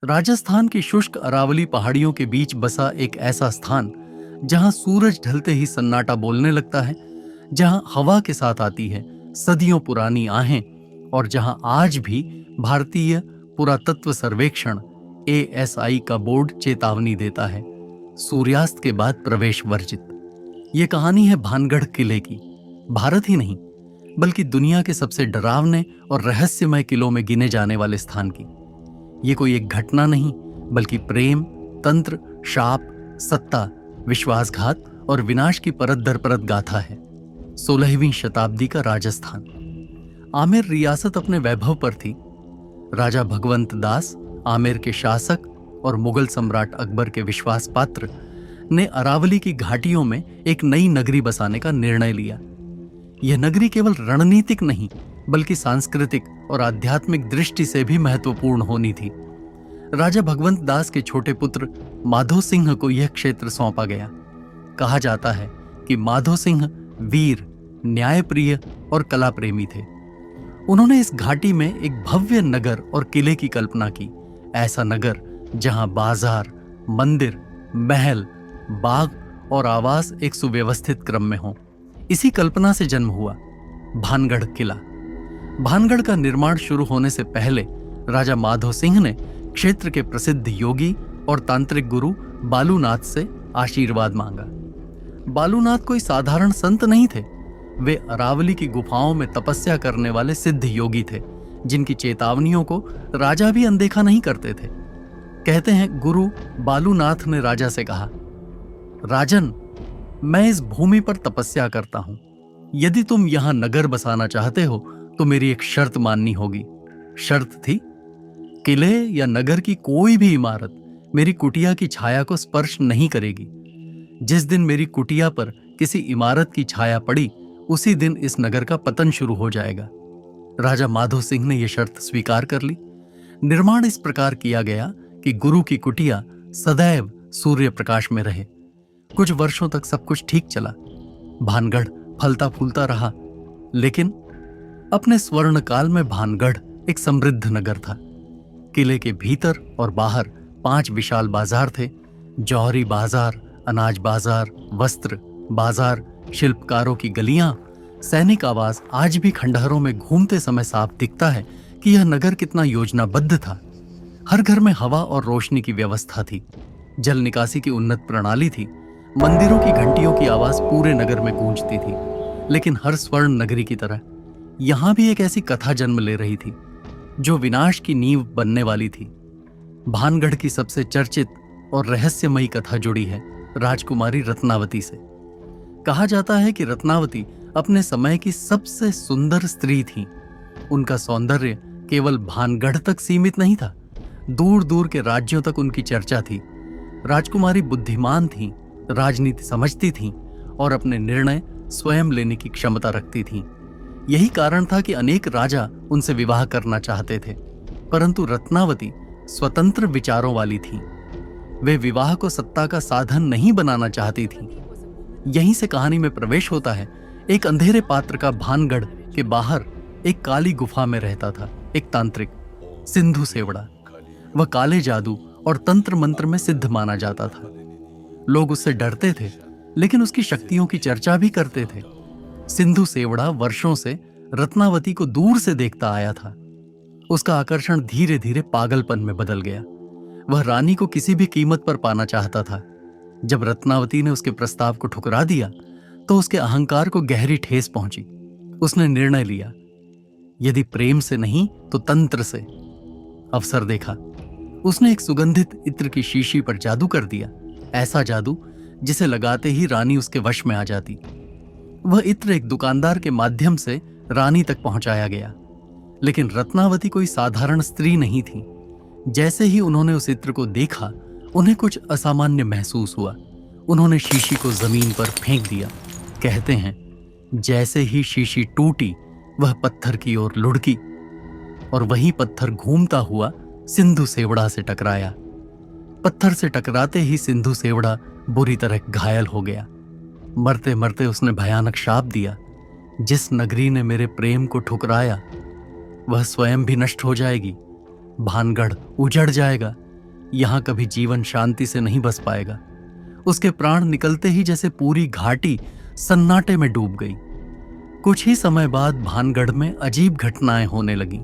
राजस्थान की शुष्क अरावली पहाड़ियों के बीच बसा एक ऐसा स्थान जहां सूरज ढलते ही सन्नाटा बोलने लगता है, जहां हवा के साथ आती है सदियों पुरानी आहें, और जहां आज भी भारतीय पुरातत्व सर्वेक्षण ASI का बोर्ड चेतावनी देता है, सूर्यास्त के बाद प्रवेश वर्जित। ये कहानी है भानगढ़ किले की। भारत ही नहीं बल्कि दुनिया के सबसे डरावने और रहस्यमय किलों में गिने जाने वाले स्थान की। ये कोई एक घटना नहीं बल्कि प्रेम, तंत्र, शाप, सत्ता, विश्वासघात और विनाश की परत दर परत गाथा है। 16वीं शताब्दी का राजस्थान। आमेर रियासत अपने वैभव पर थी। राजा भगवंत दास, आमेर के शासक और मुगल सम्राट अकबर के विश्वास पात्र, ने अरावली की घाटियों में एक नई नगरी बसाने का निर्णय लिया। यह नगरी केवल रणनीतिक नहीं बल्कि सांस्कृतिक और आध्यात्मिक दृष्टि से भी महत्वपूर्ण होनी थी। राजा भगवंत दास के छोटे पुत्र माधो सिंह को यह क्षेत्र सौंपा गया। कहा जाता है कि माधो सिंह वीर, न्यायप्रिय और कला प्रेमी थे। उन्होंने इस घाटी में एक भव्य नगर और किले की कल्पना की। ऐसा नगर जहां बाजार, मंदिर, महल, बाग और आवास एक सुव्यवस्थित क्रम में हो। इसी कल्पना से जन्म हुआ भानगढ़ किला। भानगढ़ का निर्माण शुरू होने से पहले राजा माधो सिंह ने क्षेत्र के प्रसिद्ध योगी और तांत्रिक गुरु बालूनाथ से आशीर्वाद मांगा। बालूनाथ कोई साधारण संत नहीं थे। वे अरावली की गुफाओं में तपस्या करने वाले सिद्ध योगी थे, जिनकी चेतावनियों को राजा भी अनदेखा नहीं करते थे। कहते हैं, गुरु बालूनाथ ने राजा से कहा, राजन, मैं इस भूमि पर तपस्या करता हूं। यदि तुम यहां नगर बसाना चाहते हो तो मेरी एक शर्त माननी होगी। शर्त थी, किले या नगर की कोई भी इमारत मेरी कुटिया की छाया को स्पर्श नहीं करेगी। जिस दिन मेरी कुटिया पर किसी इमारत की छाया पड़ी, उसी दिन इस नगर का पतन शुरू हो जाएगा। राजा माधो सिंह ने यह शर्त स्वीकार कर ली। निर्माण इस प्रकार किया गया कि गुरु की कुटिया सदैव सूर्य प्रकाश में रहे। कुछ वर्षों तक सब कुछ ठीक चला। भानगढ़ फलता फूलता रहा, लेकिन अपने स्वर्ण काल में भानगढ़ एक समृद्ध नगर था। किले के भीतर और बाहर 5 विशाल बाजार थे। जौहरी बाजार, अनाज बाजार, वस्त्र बाजार, शिल्पकारों की गलियां, सैनिक आवास। आज भी खंडहरों में घूमते समय साफ दिखता है कि यह नगर कितना योजनाबद्ध था। हर घर में हवा और रोशनी की व्यवस्था थी। जल निकासी की उन्नत प्रणाली थी। मंदिरों की घंटियों की आवाज पूरे नगर में गूंजती थी। लेकिन हर स्वर्ण नगरी की तरह यहां भी एक ऐसी कथा जन्म ले रही थी जो विनाश की नींव बनने वाली थी। भानगढ़ की सबसे चर्चित और रहस्यमयी कथा जुड़ी है राजकुमारी रत्नावती से। कहा जाता है कि रत्नावती अपने समय की सबसे सुंदर स्त्री थी। उनका सौंदर्य केवल भानगढ़ तक सीमित नहीं था, दूर दूर के राज्यों तक उनकी चर्चा थी। राजकुमारी बुद्धिमान थी, राजनीति समझती थीं और अपने निर्णय स्वयं लेने की क्षमता रखती थीं। यही कारण था कि अनेक राजा उनसे विवाह करना चाहते थे, परंतु रत्नावती स्वतंत्र विचारों वाली थीं। वे विवाह को सत्ता का साधन नहीं बनाना चाहती थीं। यहीं से कहानी में प्रवेश होता है। एक अंधेरे पात्र का भानगढ़ के बाहर एक काली गुफा में रहता था एक तांत्रिक, सिंधु सेवड़ा। वह काले जादू और तंत्र मंत्र में सिद्ध माना जाता था। लोग उससे डरते थे, लेकिन उसकी शक्तियों की चर्चा भी करते थे। सिंधु सेवड़ा वर्षों से रत्नावती को दूर से देखता आया था। उसका आकर्षण धीरे धीरे पागलपन में बदल गया। वह रानी को किसी भी कीमत पर पाना चाहता था। जब रत्नावती ने उसके प्रस्ताव को ठुकरा दिया तो उसके अहंकार को गहरी ठेस पहुंची। उसने निर्णय लिया, यदि प्रेम से नहीं तो तंत्र से। अवसर देखा। उसने एक सुगंधित इत्र की शीशी पर जादू कर दिया, ऐसा जादू जिसे लगाते ही रानी उसके वश में आ जाती। वह इत्र एक दुकानदार के माध्यम से रानी तक पहुंचाया गया। लेकिन रत्नावती कोई साधारण स्त्री नहीं थी। जैसे ही उन्होंने उस इत्र को देखा, उन्हें कुछ असामान्य महसूस हुआ। उन्होंने शीशी को जमीन पर फेंक दिया। कहते हैं, जैसे ही शीशी टूटी, वह पत्थर की ओर लुढ़की और वही पत्थर घूमता हुआ सिंधु सेवड़ा से टकराया। पत्थर से टकराते ही सिंधु सेवड़ा बुरी तरह घायल हो गया। मरते मरते उसने भयानक शाप दिया, जिस नगरी ने मेरे प्रेम को ठुकराया वह स्वयं भी नष्ट हो जाएगी। भानगढ़ उजड़ जाएगा यहां कभी जीवन शांति से नहीं बस पाएगा। उसके प्राण निकलते ही जैसे पूरी घाटी सन्नाटे में डूब गई। कुछ ही समय बाद भानगढ़ में अजीब घटनाएं होने लगीं।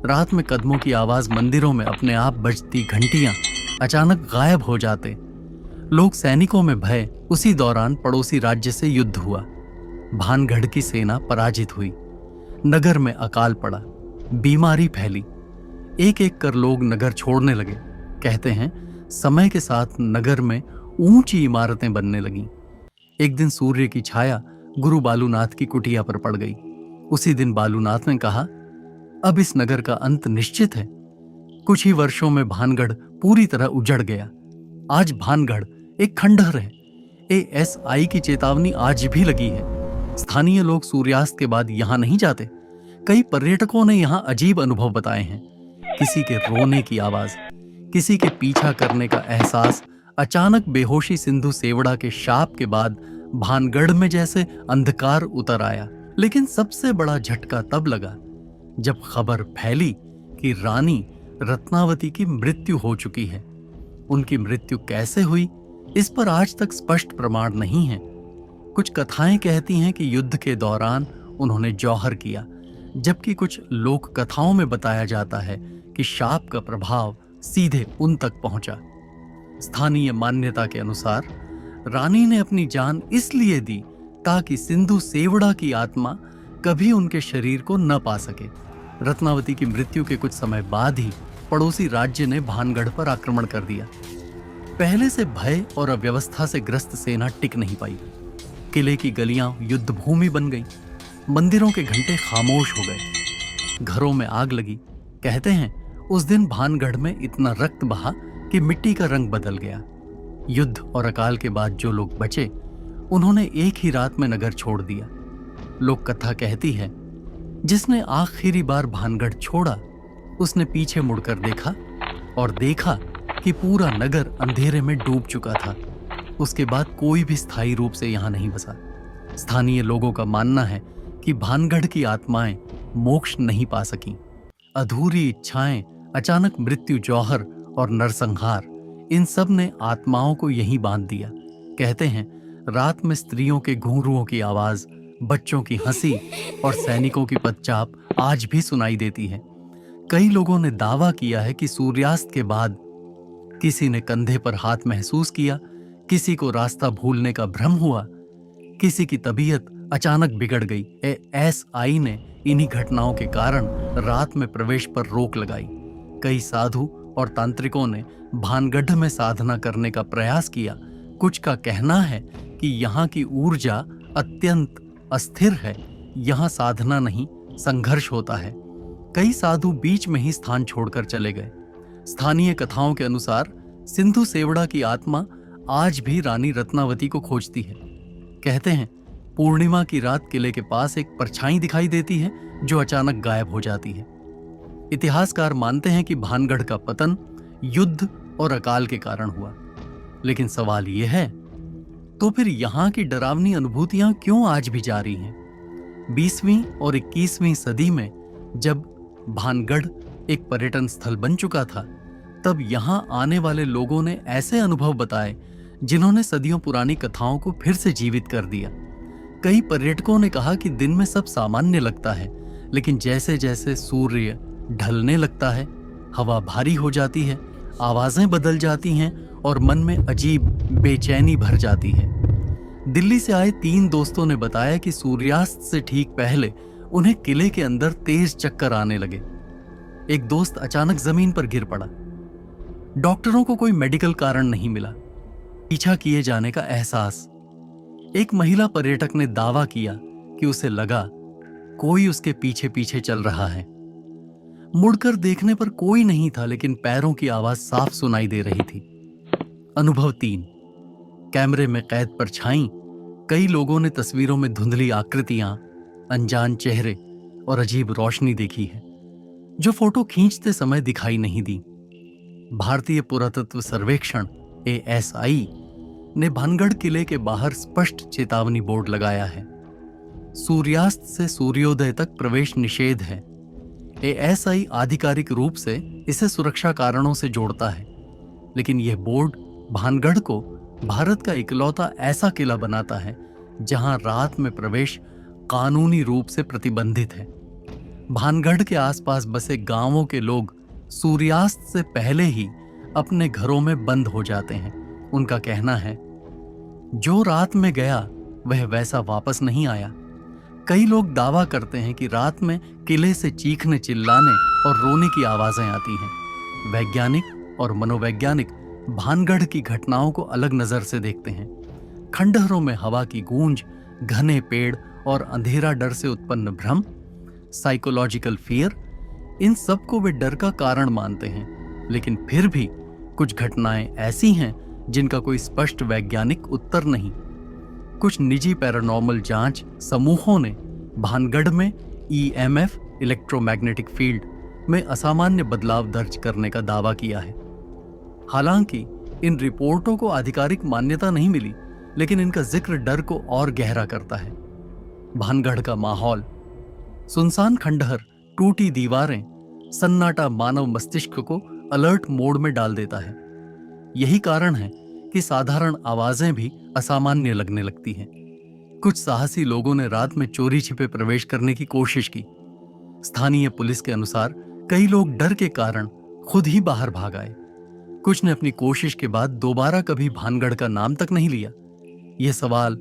रात में कदमों की आवाज, मंदिरों में अपने आप बजती घंटियां अचानक गायब हो जाते। लोग सैनिकों में भय। उसी दौरान पड़ोसी राज्य से युद्ध हुआ। भानगढ़ की सेना पराजित हुई। नगर में अकाल पड़ा, बीमारी फैली। एक एक कर लोग नगर छोड़ने लगे। कहते हैं समय के साथ नगर में ऊंची इमारतें बनने लगीं। एक दिन सूर्य की छाया गुरु बालूनाथ की कुटिया पर पड़ गई। उसी दिन बालूनाथ ने कहा, अब इस नगर का अंत निश्चित है। कुछ ही वर्षों में भानगढ़ पूरी तरह उजड़ गया। आज भानगढ़ एक खंडहर है। ASI की चेतावनी आज भी लगी है। स्थानीय लोग सूर्यास्त के बाद यहां नहीं जाते। कई पर्यटकों ने यहां अजीब अनुभव बताए हैं। किसी के रोने की आवाज, किसी के पीछा करने का एहसास। अचानक बेहोशी सिंधु सेवड़ा के शाप के बाद भानगढ़ में जैसे अंधकार उतर आया। लेकिन सबसे बड़ा झटका तब लगा जब खबर फैली कि रानी रत्नावती की मृत्यु हो चुकी है। उनकी मृत्यु कैसे हुई, इस पर आज तक स्पष्ट प्रमाण नहीं है। कुछ कथाएं कहती हैं कि युद्ध के दौरान उन्होंने जौहर किया, जबकि कुछ लोक कथाओं में बताया जाता है कि शाप का प्रभाव सीधे उन तक पहुंचा। स्थानीय मान्यता के अनुसार रानी ने अपनी जान इसलिए दी ताकि सिंधु सेवड़ा की आत्मा कभी उनके शरीर को न पा सके। रत्नावती की मृत्यु के कुछ समय बाद ही पड़ोसी राज्य ने भानगढ़ पर आक्रमण कर दिया। पहले से भय और अव्यवस्था से ग्रस्त सेना टिक नहीं पाई। किले की गलियां युद्ध भूमि बन गईं। मंदिरों के घंटे खामोश हो गए। घरों में आग लगी। कहते हैं उस दिन भानगढ़ में इतना रक्त बहा कि मिट्टी का रंग बदल गया। युद्ध और अकाल के बाद जो लोग बचे, उन्होंने एक ही रात में नगर छोड़ दिया। लोक कथा कहती है, जिसने आखिरी बार भानगढ़ छोड़ा, उसने पीछे मुड़कर देखा और देखा कि पूरा नगर अंधेरे में डूब चुका था। उसके बाद कोई भी स्थायी रूप से यहां नहीं बसा। स्थानीय लोगों का मानना है कि भानगढ़ की आत्माएं मोक्ष नहीं पा सकीं। अधूरी इच्छाएं, अचानक मृत्यु, जौहर और नरसंहार, इन सब ने आत्माओं को यहीं बांध दिया। कहते हैं रात में स्त्रियों के घुंघरुओं की आवाज, बच्चों की हंसी और सैनिकों की पदचाप आज भी सुनाई देती है। कई लोगों ने दावा किया है कि सूर्यास्त के बाद किसी ने कंधे पर हाथ महसूस किया, किसी को रास्ता भूलने का भ्रम हुआ, किसी की तबीयत अचानक बिगड़ गई। ASI ने इन्हीं घटनाओं के कारण रात में प्रवेश पर रोक लगाई। कई साधु और तांत्रिकों ने भानगढ़ में साधना करने का प्रयास किया। कुछ का कहना है कि यहाँ की ऊर्जा अत्यंत अस्थिर है। यहाँ साधना नहीं, संघर्ष होता है। कई साधु बीच में ही स्थान छोड़कर चले गए। स्थानीय कथाओं के अनुसार सिंधु सेवड़ा की आत्मा आज भी रानी रत्नावती को खोजती है। कहते हैं पूर्णिमा की रात किले के पास एक परछाई दिखाई देती है जो अचानक गायब हो जाती है। इतिहासकार मानते हैं कि भानगढ़ का पतन युद्ध और अकाल के कारण हुआ। लेकिन सवाल यह है, तो फिर यहाँ की डरावनी अनुभूतियां क्यों आज भी जारी हैं? 20वीं और 21वीं सदी में जब भानगढ़ एक पर्यटन स्थल बन चुका था, तब यहाँ आने वाले लोगों ने ऐसे अनुभव बताए जिन्होंने सदियों पुरानी कथाओं को फिर से जीवित कर दिया। कई पर्यटकों ने कहा कि दिन में सब सामान्य लगता है, लेकिन जैसे जैसे सूर्य ढलने लगता है, हवा भारी हो जाती है, आवाजें बदल जाती हैं और मन में अजीब बेचैनी भर जाती है। दिल्ली से आए 3 दोस्तों ने बताया कि सूर्यास्त से ठीक पहले उन्हें किले के अंदर तेज चक्कर आने लगे। एक दोस्त अचानक जमीन पर गिर पड़ा। डॉक्टरों को कोई मेडिकल कारण नहीं मिला। पीछा किए जाने का एहसास। एक महिला पर्यटक ने दावा किया कि उसे लगा कोई उसके पीछे पीछे चल रहा है। मुड़कर देखने पर कोई नहीं था, लेकिन पैरों की आवाज साफ सुनाई दे रही थी। अनुभव 3, कैमरे में कैद परछाई। कई लोगों ने तस्वीरों में धुंधली आकृतियां, अनजान चेहरे और अजीब रोशनी देखी है, जो फोटो खींचते समय दिखाई नहीं दी। भारतीय पुरातत्व सर्वेक्षण ASI ने भानगढ़ किले के बाहर स्पष्ट चेतावनी बोर्ड लगाया है। सूर्यास्त से सूर्योदय तक प्रवेश निषेध है। ASI आधिकारिक रूप से इसे सुरक्षा कारणों से जोड़ता है। लेकिन यह बोर्ड भानगढ़ को भारत का इकलौता ऐसा किला बनाता है जहां रात में प्रवेश कानूनी रूप से प्रतिबंधित है। भानगढ़ के आसपास बसे गांवों के लोग सूर्यास्त से पहले ही अपने घरों में बंद हो जाते हैं। उनका कहना है, जो रात में गया वह वैसा वापस नहीं आया। कई लोग दावा करते हैं कि रात में किले से चीखने, चिल्लाने और रोने की आवाजें आती हैं। वैज्ञानिक और मनोवैज्ञानिक भानगढ़ की घटनाओं को अलग नजर से देखते हैं। खंडहरों में हवा की गूंज, घने पेड़ और अंधेरा डर से उत्पन्न भ्रम, साइकोलॉजिकल फियर, इन सब को वे डर का कारण मानते हैं। लेकिन फिर भी कुछ घटनाएं ऐसी हैं जिनका कोई स्पष्ट वैज्ञानिक उत्तर नहीं। कुछ निजी पैरानॉर्मल जांच समूहों ने भानगढ़ में ईएमएफ, इलेक्ट्रोमैग्नेटिक फील्ड में असामान्य बदलाव दर्ज करने का दावा किया है। हालांकि इन रिपोर्टों को आधिकारिक मान्यता नहीं मिली, लेकिन इनका जिक्र डर को और गहरा करता है। भानगढ़ का माहौल, सुनसान खंडहर, टूटी दीवारें, सन्नाटा मानव मस्तिष्क को अलर्ट मोड में डाल देता है। यही कारण है कि साधारण आवाजें भी असामान्य लगने लगती हैं। कुछ साहसी लोगों ने रात में चोरी छिपे प्रवेश करने की कोशिश की। स्थानीय पुलिस के अनुसार कई लोग डर के कारण खुद ही बाहर भाग आए। कुछ ने अपनी कोशिश के बाद दोबारा कभी भानगढ़ का नाम तक नहीं लिया। यह सवाल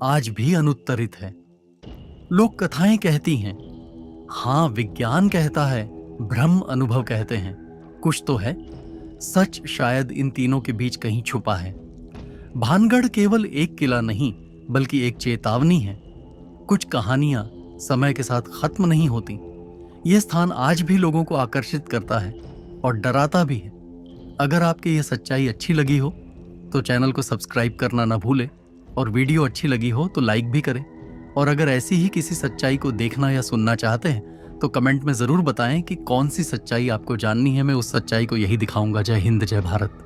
आज भी अनुत्तरित है। लोक कथाएं कहती हैं, हां विज्ञान कहता है, भ्रम अनुभव कहते हैं, कुछ तो है। सच शायद इन तीनों के बीच कहीं छुपा है। भानगढ़ केवल एक किला नहीं, बल्कि एक चेतावनी है। कुछ कहानियां समय के साथ खत्म नहीं होती। यह स्थान आज भी लोगों को आकर्षित करता है और डराता भी है। अगर आपकी यह सच्चाई अच्छी लगी हो तो चैनल को सब्सक्राइब करना ना भूलें, और वीडियो अच्छी लगी हो तो लाइक भी करें। और अगर ऐसी ही किसी सच्चाई को देखना या सुनना चाहते हैं तो कमेंट में जरूर बताएं कि कौन सी सच्चाई आपको जाननी है। मैं उस सच्चाई को यही दिखाऊंगा। जय हिंद, जय भारत।